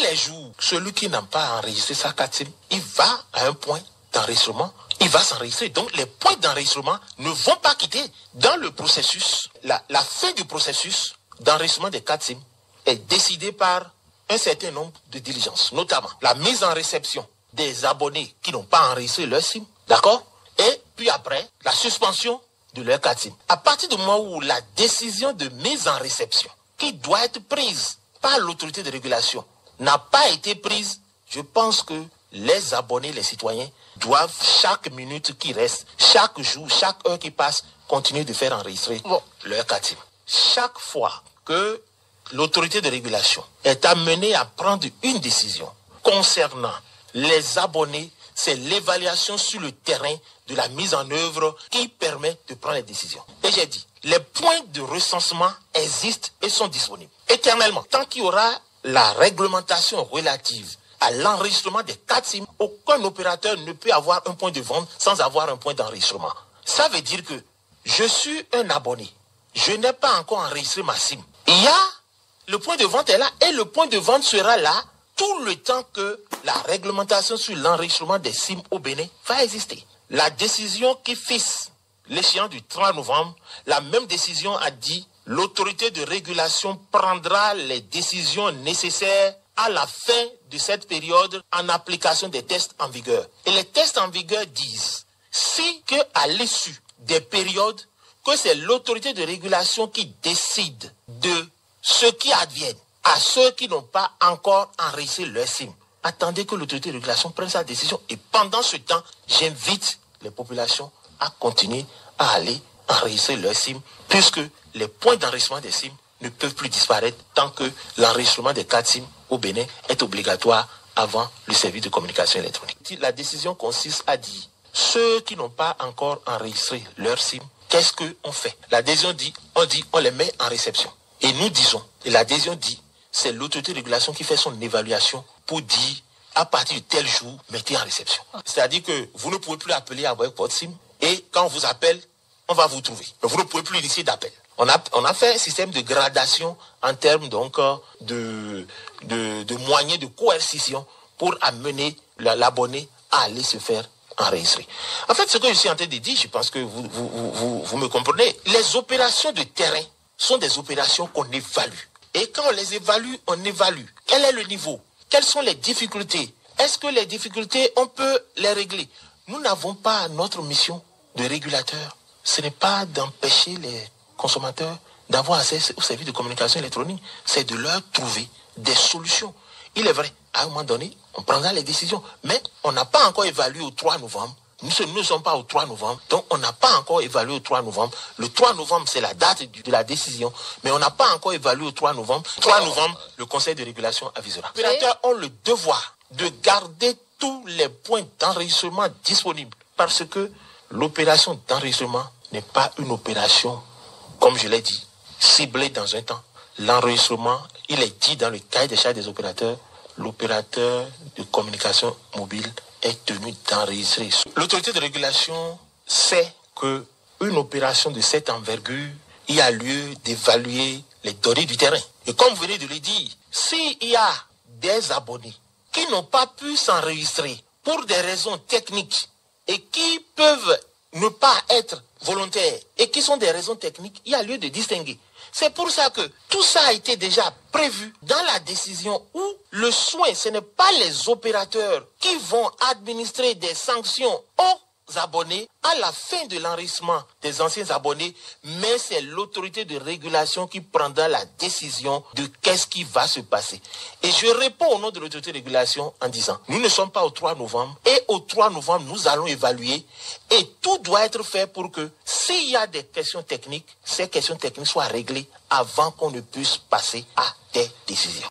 les jours, celui qui n'a pas enregistré sa carte SIM, il va à un point d'enregistrement, il va s'enregistrer. Donc les points d'enregistrement ne vont pas quitter dans le processus. La fin du processus d'enregistrement des cartes SIM est décidée par un certain nombre de diligences, notamment la mise en réception des abonnés qui n'ont pas enregistré leur SIM, d'accord? Et puis après, la suspension de leur carte SIM. À partir du moment où la décision de mise en réception, qui doit être prise par l'autorité de régulation, n'a pas été prise, je pense que les abonnés, les citoyens, doivent chaque minute qui reste, chaque jour, chaque heure qui passe, continuer de faire enregistrer leur carte SIM. Chaque fois que l'autorité de régulation est amenée à prendre une décision concernant les abonnés, c'est l'évaluation sur le terrain de la mise en œuvre qui permet de prendre les décisions. Et j'ai dit, les points de recensement existent et sont disponibles éternellement. Tant qu'il y aura la réglementation relative à l'enregistrement des cartes SIM, aucun opérateur ne peut avoir un point de vente sans avoir un point d'enregistrement. Ça veut dire que je suis un abonné. Je n'ai pas encore enregistré ma SIM. Il y a le point de vente est là et le point de vente sera là tout le temps que la réglementation sur l'enregistrement des SIM au Bénin va exister. La décision qui fixe l'échéance du 3 novembre, la même décision a dit l'autorité de régulation prendra les décisions nécessaires à la fin de cette période en application des tests en vigueur. Et les tests en vigueur disent si que à l'issue des périodes que c'est l'autorité de régulation qui décide de ce qui advienne à ceux qui n'ont pas encore enregistré leur SIM. Attendez que l'autorité de régulation prenne sa décision et pendant ce temps, j'invite les populations à continuer à aller enregistrer leur SIM puisque les points d'enregistrement des SIM ne peuvent plus disparaître tant que l'enregistrement des cartes SIM au Bénin est obligatoire avant le service de communication électronique. La décision consiste à dire ceux qui n'ont pas encore enregistré leur SIM, qu'est-ce qu'on fait? La décision dit, on les met en réception. Et nous disons, et la décision dit, c'est l'autorité de régulation qui fait son évaluation pour dire, à partir de tel jour, mettez en réception. C'est-à-dire que vous ne pouvez plus appeler avec votre SIM et quand on vous appelle, on va vous trouver. Mais vous ne pouvez plus initier d'appel. On a fait un système de gradation en termes donc de moyens de coercition pour amener l'abonné à aller se faire enregistrer. En fait, ce que je suis en train de dire, je pense que vous me comprenez. Les opérations de terrain sont des opérations qu'on évalue. Et quand on les évalue, on évalue. Quel est le niveau? Quelles sont les difficultés? Est-ce que les difficultés, on peut les régler? Nous n'avons pas notre mission de régulateur. Ce n'est pas d'empêcher les consommateurs d'avoir accès au service de communication électronique. C'est de leur trouver des solutions. Il est vrai, à un moment donné, on prendra les décisions. Mais on n'a pas encore évalué au 3 novembre. Nous ne sommes pas au 3 novembre, donc on n'a pas encore évalué au 3 novembre. Le 3 novembre, c'est la date de la décision, mais on n'a pas encore évalué au 3 novembre. 3 novembre, le Conseil de régulation avisera. Les opérateurs ont le devoir de garder tous les points d'enregistrement disponibles, parce que l'opération d'enregistrement n'est pas une opération, comme je l'ai dit, ciblée dans un temps. L'enregistrement, il est dit dans le cahier des charges des opérateurs, l'opérateur de communication mobile est tenu d'enregistrer. L'autorité de régulation sait qu'une opération de cette envergure, il y a lieu d'évaluer les données du terrain. Et comme vous venez de le dire, s'il y a des abonnés qui n'ont pas pu s'enregistrer pour des raisons techniques et qui peuvent ne pas être volontaires et qui sont des raisons techniques, il y a lieu de distinguer. C'est pour ça que tout ça a été déjà prévu dans la décision où le soin, ce n'est pas les opérateurs qui vont administrer des sanctions aux abonnés à la fin de l'enregistrement des anciens abonnés, mais c'est l'autorité de régulation qui prendra la décision de qu'est-ce qui va se passer. Et je réponds au nom de l'autorité de régulation en disant, nous ne sommes pas au 3 novembre et au 3 novembre, nous allons évaluer et tout doit être fait pour que s'il y a des questions techniques, ces questions techniques soient réglées avant qu'on ne puisse passer à des décisions.